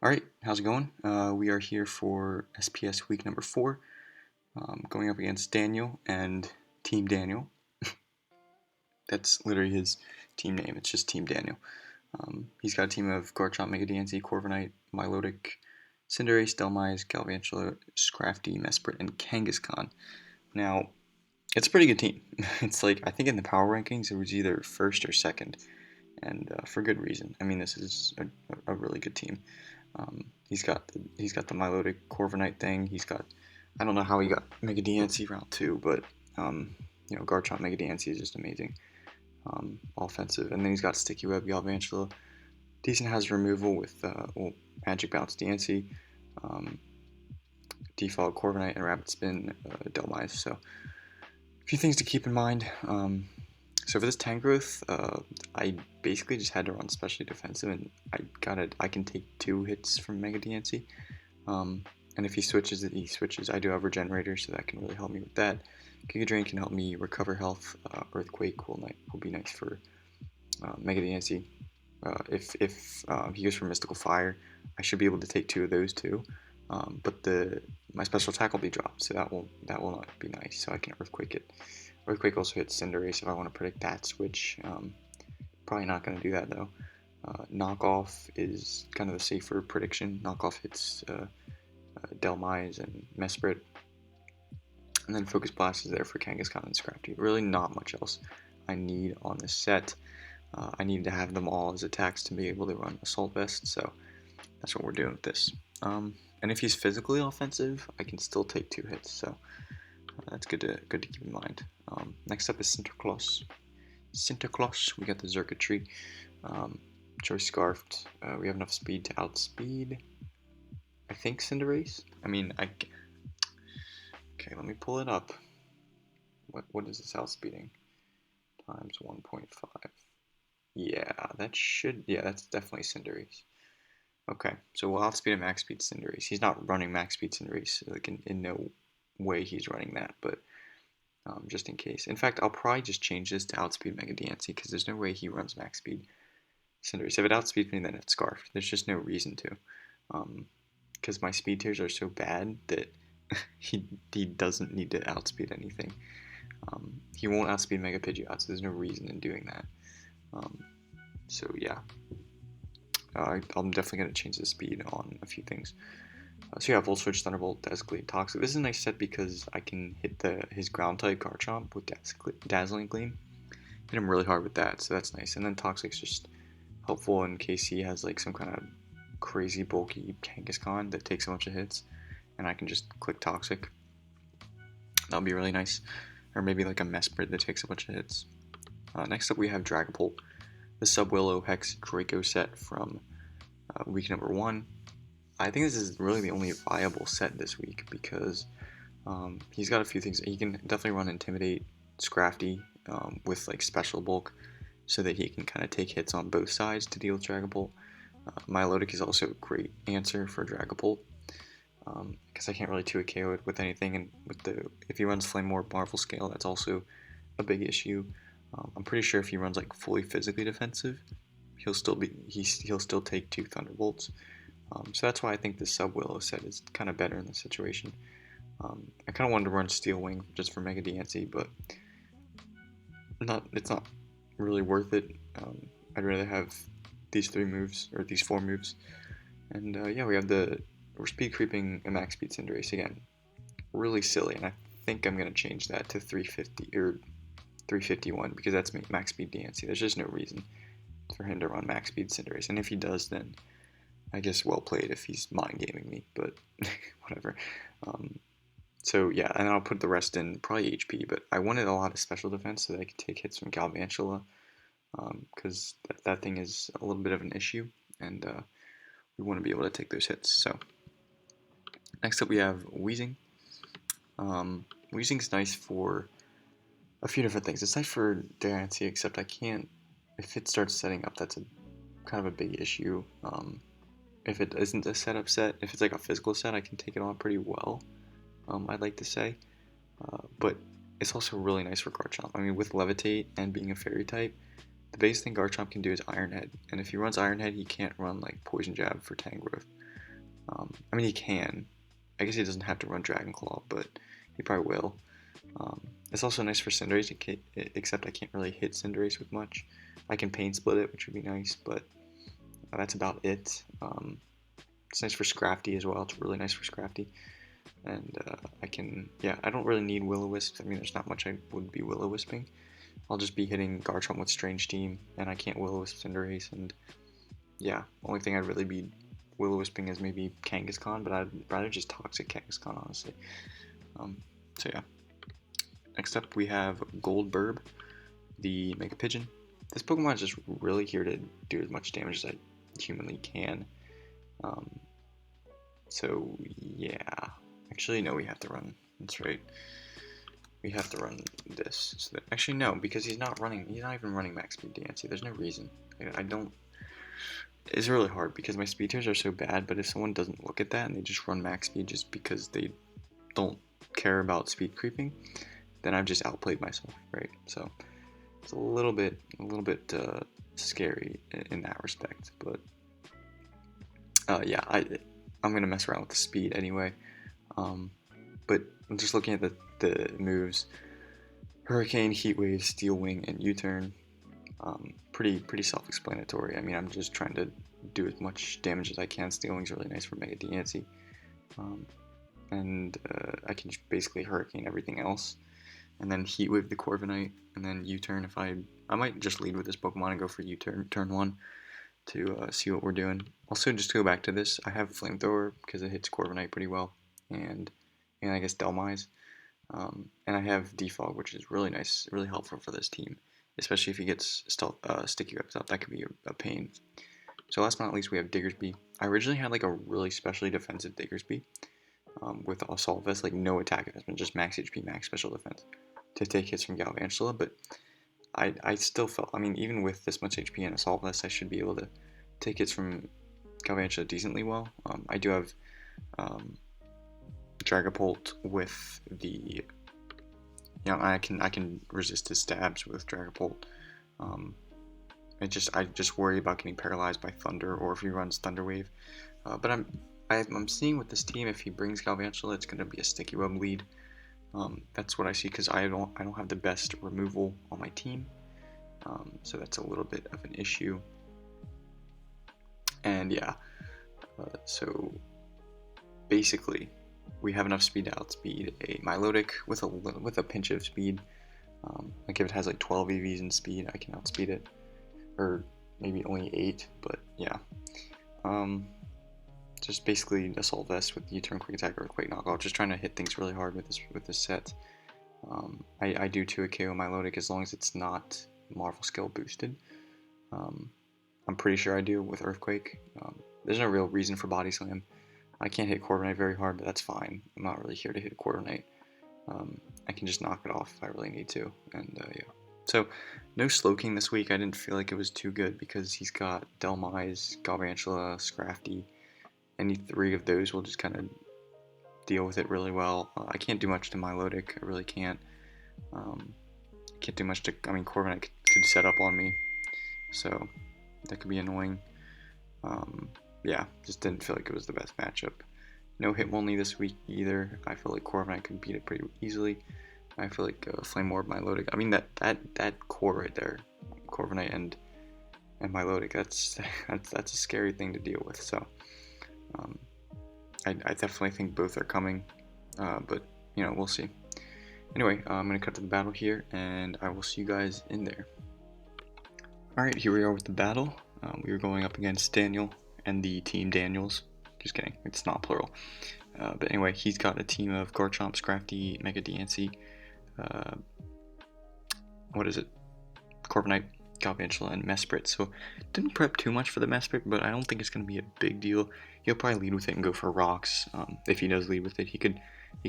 Alright, how's it going? We are here for SPS week number 4, going up against Daniel and Team Daniel. That's literally his team name, it's just Team Daniel. He's got a team of Garchomp, Mega Diancie, Corviknight, Milotic, Cinderace, Dhelmise, Galvantula, Scrafty, Mesprit, and Kangaskhan. Now, it's a pretty good team. It's like, I think in the power rankings it was either first or second, and for good reason. I mean, this is a really good team. He's got the Milotic Corviknight thing. I don't know how he got Mega Diancie round 2, but Garchomp Mega Diancie is just amazing. Offensive, and then he's got Sticky Web, Galvantula. Decent has removal with Magic Bounce Diancie, Default Corviknight, and Rapid Spin Dhelmise. So a few things to keep in mind. So for this tank growth, I basically just had to run specially defensive, and I can take 2 hits from Mega Diancie. And if he switches it, he switches. I do have Regenerator, so that can really help me with that. Giga Drain can help me recover health. Earthquake will be nice for Mega Diancie. If he goes for Mystical Fire, I should be able to take 2 of those too. But my special attack will be dropped, so that will not be nice. So I can Earthquake it. Earthquake also hits Cinderace if I want to predict that switch. Probably not going to do that though. Knockoff is kind of the safer prediction. Knockoff hits Dhelmise and Mesprit. And then Focus Blast is there for Kangaskhan and Scrafty. Really not much else I need on this set. I need to have them all as attacks to be able to run Assault Vest, so that's what we're doing with this. And if he's physically offensive, I can still take 2 hits, so that's good to keep in mind. Next up is Claus. We got the Circuitry. Choice Scarfed. We have enough speed to outspeed, I think, Cinderace. Okay, let me pull it up. What is this outspeeding? Times 1.5. Yeah, that's definitely Cinderace. Okay, so we'll outspeed a max speed Cinderace. He's not running max speed Cinderace, like in no way he's running that, but just in case. In fact, I'll probably just change this to outspeed Mega Diancie, because there's no way he runs max speed Cinderace. If it outspeeds me, then it's Scarfed. There's just no reason to. Because my speed tiers are so bad that he doesn't need to outspeed anything. He won't outspeed Mega Pidgeot, so there's no reason in doing that. So yeah, I'm definitely going to change the speed on a few things. So yeah, Volt Switch, Thunderbolt, Dazzling Toxic. This is a nice set because I can hit his ground type Garchomp with Dazzling Gleam. Hit him really hard with that, so that's nice. And then Toxic's just helpful in case he has like some kind of crazy bulky Kangaskhan that takes a bunch of hits, and I can just click Toxic. That would be really nice. Or maybe like a Mesprit that takes a bunch of hits. Next up we have Dragopol, the Subwillow Hex Draco set from week number 1. I think this is really the only viable set this week because he's got a few things. He can definitely run Intimidate, Scrafty with like Special Bulk so that he can kind of take hits on both sides to deal with Dragopol. Milotic is also a great answer for Dragopol because I can't really 2 KO it with anything, and if he runs Flame Orb Marvel Scale, that's also a big issue. I'm pretty sure if he runs like fully physically defensive, he'll still take 2 Thunderbolts. So that's why I think the Subwillow set is kind of better in this situation. I kind of wanted to run Steel Wing just for Mega Diancie, but it's not really worth it. I'd rather have these 3 moves, or these 4 moves. And yeah, we're speed creeping a max speed Cinderace again. Really silly, and I think I'm going to change that to 350 or 351 because that's max speed Diancie. There's just no reason for him to run max speed Cinderace, and if he does, then I guess well played if he's mind gaming me, but whatever. So yeah, and I'll put the rest in probably HP, but I wanted a lot of special defense so that I could take hits from Galvantula, because that thing is a little bit of an issue, and we want to be able to take those hits. So next up we have Weezing. Weezing's nice for a few different things. It's nice for Diancie, except I can't, if it starts setting up, that's kind of a big issue. If it isn't a setup set, if it's like a physical set, I can take it on pretty well, I'd like to say. But it's also really nice for Garchomp. I mean, with Levitate and being a Fairy type, the biggest thing Garchomp can do is Iron Head, and if he runs Iron Head, he can't run like Poison Jab for Tangrowth. I mean, he can. I guess he doesn't have to run Dragon Claw, but he probably will. It's also nice for Cinderace, except I can't really hit Cinderace with much. I can Pain Split it, which would be nice, but that's about it. It's nice for Scrafty as well. It's really nice for Scrafty. And I don't really need Will-O-Wisp. I mean, there's not much I would be Will-O-Wisping. I'll just be hitting Garchomp with Strange Team, and I can't Will-O-Wisp Cinderace, and yeah, only thing I'd really be Will-O-Wisping is maybe Kangaskhan, but I'd rather just Toxic Kangaskhan, honestly. So yeah. Next up, we have Goldberg, the Mega Pigeon. This Pokemon is just really here to do as much damage as I humanly can. So yeah. Actually, no, we have to run. That's right. We have to run this. So that, actually, no, because he's not even running Max Speed DNC. There's no reason. I don't. It's really hard because my speed tiers are so bad, but if someone doesn't look at that and they just run max speed just because they don't care about speed creeping, then I've just outplayed myself, right? So it's a little bit scary in that respect, but yeah, I'm gonna mess around with the speed anyway. But I'm just looking at the moves: Hurricane, Heat Wave, Steel Wing, and U-turn. Pretty self-explanatory. I mean, I'm just trying to do as much damage as I can. Steel Wing's really nice for Mega DNC. And I can just basically Hurricane everything else. And then Heat Wave the Corviknight, and then U-turn if I might just lead with this Pokemon and go for U-turn, turn 1 to see what we're doing. Also, just to go back to this, I have Flamethrower because it hits Corviknight pretty well, and I guess Delmise. And I have Defog, which is really nice, really helpful for this team, especially if he gets Sticky Whips up. That could be a pain. So last but not least, we have Diggersby. I originally had like a really specially defensive Diggersby with Assault Vest, like no attack investment, just max HP, max special defense to take hits from Galvantula, but I still felt, I mean, even with this much HP and Assault Vest, I should be able to take hits from Galvantula decently well. I do have Dragopol with the, I can resist his stabs with Dragopol. I just worry about getting paralyzed by Thunder, or if he runs Thunder Wave. But I'm seeing with this team, if he brings Galvantula, it's going to be a Sticky Web lead. That's what I see because I don't have the best removal on my team, so that's a little bit of an issue. And yeah, so basically, we have enough speed to outspeed a Milotic with a pinch of speed. Like if it has like 12 EVs in speed, I can outspeed it, or maybe only 8. But yeah, just basically Assault Vest with U-turn, Quick Attack, Earthquake, Knockout. Just trying to hit things really hard with this set. I do 2 KO Milotic as long as it's not Marvel Skill boosted. I'm pretty sure I do with Earthquake. There's no real reason for Body Slam. I can't hit Corviknight very hard, but that's fine. I'm not really here to hit Corviknight. I can just knock it off if I really need to. And yeah. So, no Slowking this week. I didn't feel like it was too good because he's got Delmise, Galvantula, Scrafty. Any 3 of those will just kind of deal with it really well. I can't do much to Milotic. I really can't. I can't do much to... I mean, Corviknight could set up on me. So, that could be annoying. Yeah, just didn't feel like it was the best matchup. No Hitmonlee this week either. I feel like Corviknight could beat it pretty easily. I feel like Flame Orb, Milotic. I mean, that core right there, Corviknight and Milotic. That's a scary thing to deal with. So, I definitely think both are coming, but we'll see. Anyway, I'm gonna cut to the battle here, and I will see you guys in there. All right, here we are with the battle. We were going up against Daniel and the team Daniels. Just kidding, it's not plural. But anyway, he's got a team of Garchomp, Scrafty, Mega DNC, Corviknight, Galvantula, and Mesprit. So didn't prep too much for the Mesprit, but I don't think it's going to be a big deal. He'll probably lead with it and go for rocks. If he does lead with it, he could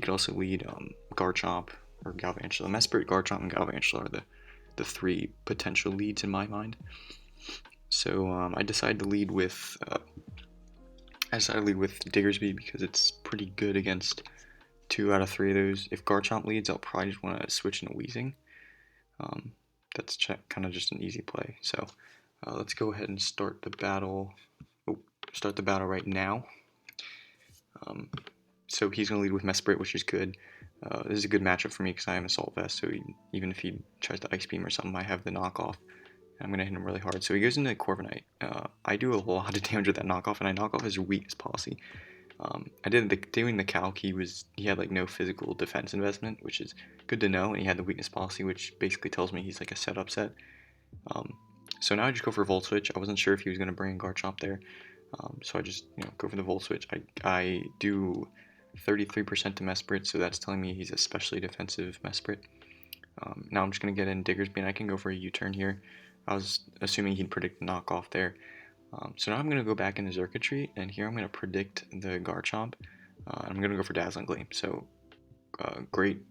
also lead Garchomp or Galvantula. Mesprit, Garchomp, and Galvantula are the 3 potential leads in my mind. So I decided to lead with Diggersby because it's pretty good against 2 out of 3 of those. If Garchomp leads, I'll probably just want to switch into Weezing. that's kind of just an easy play. So let's go ahead and start the battle. Oh, start the battle right now. So he's going to lead with Mesprit, which is good. This is a good matchup for me because I am Assault Vest, so even if he tries to Ice Beam or something, I have the knockoff. I'm going to hit him really hard. So he goes into Corviknight. I do a lot of damage with that knockoff, and I knock off his weakest policy. I did doing the calc, he had like no physical defense investment, which is good to know, and he had the weakness policy, which basically tells me he's like a setup set. So now I just go for Volt Switch. I wasn't sure if he was going to bring Garchomp there, so I just go for the Volt Switch. I do 33% to Mesprit, so that's telling me he's especially defensive Mesprit. Now I'm just going to get in Diggersby, and I can go for a U-turn here. I was assuming he'd predict the knockoff there. So now I'm going to go back into Circuitry, and here I'm going to predict the Garchomp. I'm going to go for Dazzling Gleam. So great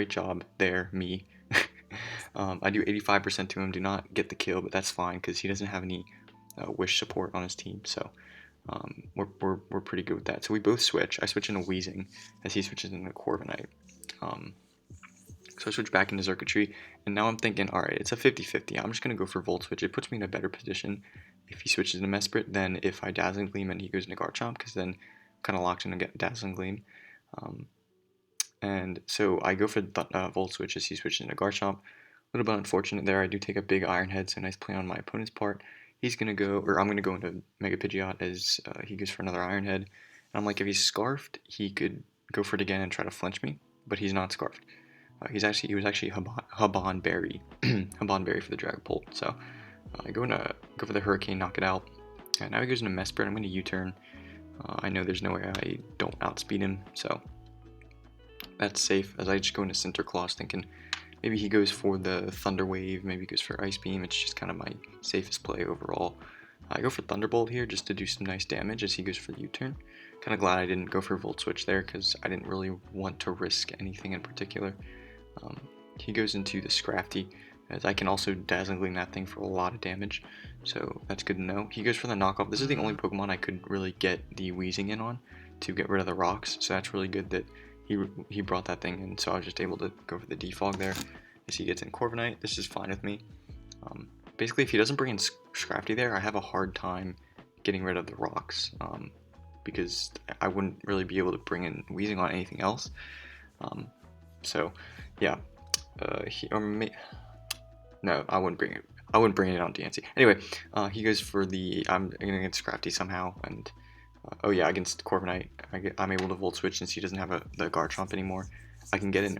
job there, me. I do 85% to him, do not get the kill, but that's fine because he doesn't have any Wish support on his team. So we're pretty good with that. So we both switch. I switch into Weezing as he switches into Corviknight. So I switch back into Circuitry, and now I'm thinking, alright, it's a 50-50. I'm just going to go for Volt Switch. It puts me in a better position if he switches into Mesprit than if I Dazzling Gleam and he goes into Garchomp, because then I'm kind of locked in to get Dazzling Gleam. And so I go for Volt Switch as he switches into Garchomp. A little bit unfortunate there. I do take a big Iron Head, so nice play on my opponent's part. He's going to go, or I'm going to go into Mega Pidgeot as he goes for another Iron Head. And I'm like, if he's Scarfed, he could go for it again and try to flinch me, but he's not Scarfed. He was actually Habon Berry, Habon Berry for the Dragopol. So I go for the Hurricane, knock it out. And now he goes into Mesprit. I'm going to U-turn. I know there's no way I don't outspeed him, so that's safe. As I just go into Center Claus, thinking maybe he goes for the Thunder Wave, maybe he goes for Ice Beam. It's just kind of my safest play overall. I go for Thunderbolt here just to do some nice damage as he goes for the U-turn. Kind of glad I didn't go for Volt Switch there because I didn't really want to risk anything in particular. He goes into the Scrafty, as I can also Dazzling Gleam that thing for a lot of damage, so that's good to know. He goes for the knockoff. This is the only Pokemon I could really get the Weezing in on to get rid of the rocks, so that's really good that he brought that thing in, so I was just able to go for the Defog there as he gets in Corviknight. This is fine with me. Basically, if he doesn't bring in Scrafty there, I have a hard time getting rid of the rocks, because I wouldn't really be able to bring in Weezing on anything else. So yeah, no, I wouldn't bring it. I wouldn't bring it on DNC. Anyway, he goes for the. I'm gonna get Scrafty somehow, and oh yeah, against Corviknight, I'm able to Volt Switch since he doesn't have the Garchomp anymore. I can get in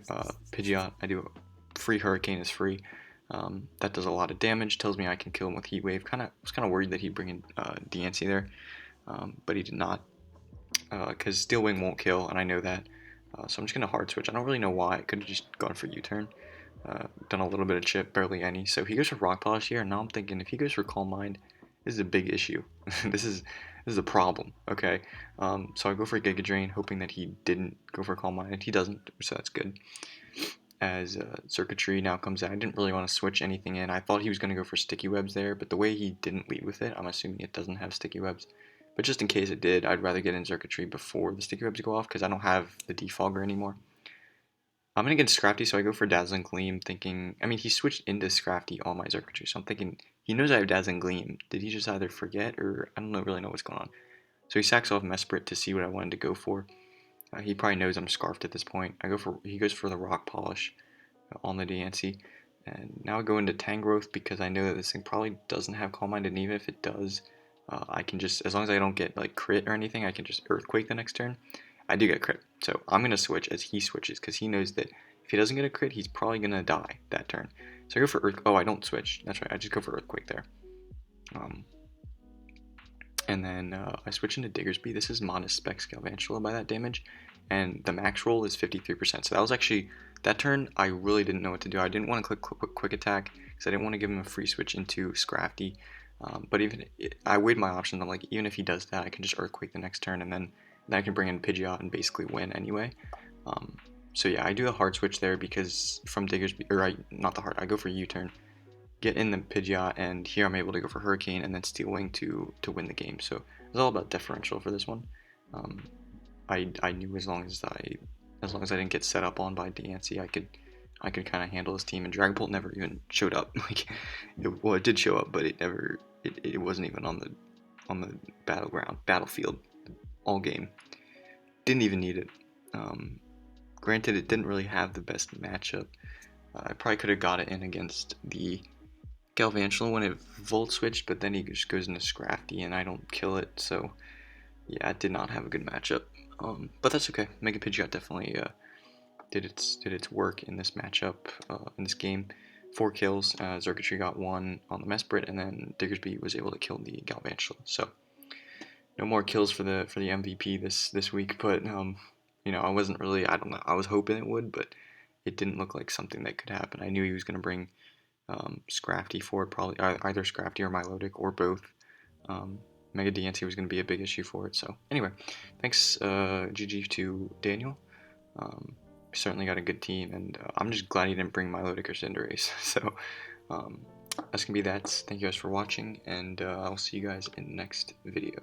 Pidgeot. I do free Hurricane is free. That does a lot of damage. Tells me I can kill him with Heat Wave. Was kind of worried that he'd bring in DNC there, but he did not, because Steel Wing won't kill, and I know that. So I'm just going to hard switch. I don't really know why. I could have just gone for U-turn. Done a little bit of chip, barely any. So he goes for Rock Polish here, and now I'm thinking if he goes for Calm Mind, this is a big issue. this is a problem, okay? So I go for Giga Drain, hoping that he didn't go for Calm Mind, and he doesn't, so that's good. As Circuitry now comes out, I didn't really want to switch anything in. I thought he was going to go for Sticky Webs there, but the way he didn't lead with it, I'm assuming it doesn't have Sticky Webs. But just in case it did, I'd rather get in Circuitry before the Sticky Webs go off because I don't have the Defogger anymore. I'm going to get Scrafty, so I go for Dazzling Gleam, thinking... I mean, he switched into Scrafty on my Circuitry, so I'm thinking, he knows I have Dazzling Gleam. Did he just either forget, or I don't really know what's going on. So he sacks off Mesprit to see what I wanted to go for. He probably knows I'm Scarfed at this point. He goes for the Rock Polish on the DNC. And now I go into Tangrowth because I know that this thing probably doesn't have Calm Mind, and even if it does... I can just, as long as I don't get like crit or anything, I can just Earthquake the next turn. I do get crit, so I'm going to switch as he switches, because he knows that if he doesn't get a crit, he's probably going to die that turn. So I go for oh, I don't switch, that's right, I just go for Earthquake there. And then I switch into Diggersby. This is modest Specs Galvantula by that damage, and the max roll is 53%. So that was actually, that turn, I really didn't know what to do. I didn't want to click quick attack, because I didn't want to give him a free switch into Scrafty. But I weighed my options. I'm like, even if he does that, I can just Earthquake the next turn, and then I can bring in Pidgeot and basically win anyway. So yeah, I do a hard switch there because from Diggersby, or not the hard, I go for U-turn, get in the Pidgeot, and here I'm able to go for Hurricane and then Steel Wing to win the game. So it's all about differential for this one. I knew as long as I didn't get set up on by DNC, I I could kind of handle his team, and Dragopol never even showed up. Like, it did show up, but it wasn't even on the battlefield all game. Didn't even need it. Granted, it didn't really have the best matchup. I probably could have got it in against the Galvantula when it Volt switched, but then he just goes into Scrafty and I don't kill it, so yeah, it did not have a good matchup. But that's okay. Mega Pidgeot definitely did its work in this matchup, in this game. 4 kills. Xurkitree got 1 on the Mesprit, and then Diggersby was able to kill the Galvantula. So no more kills for the MVP this week, but you know, I wasn't really, I don't know, I was hoping it would, but it didn't look like something that could happen. I knew he was going to bring Scrafty for it, probably either Scrafty or Milotic or both. Mega DNC was going to be a big issue for it. So anyway, thanks GG to Daniel. Certainly got a good team, and I'm just glad he didn't bring Milotic or Cinderace. So that's going to be that. Thank you guys for watching, and I'll see you guys in the next video.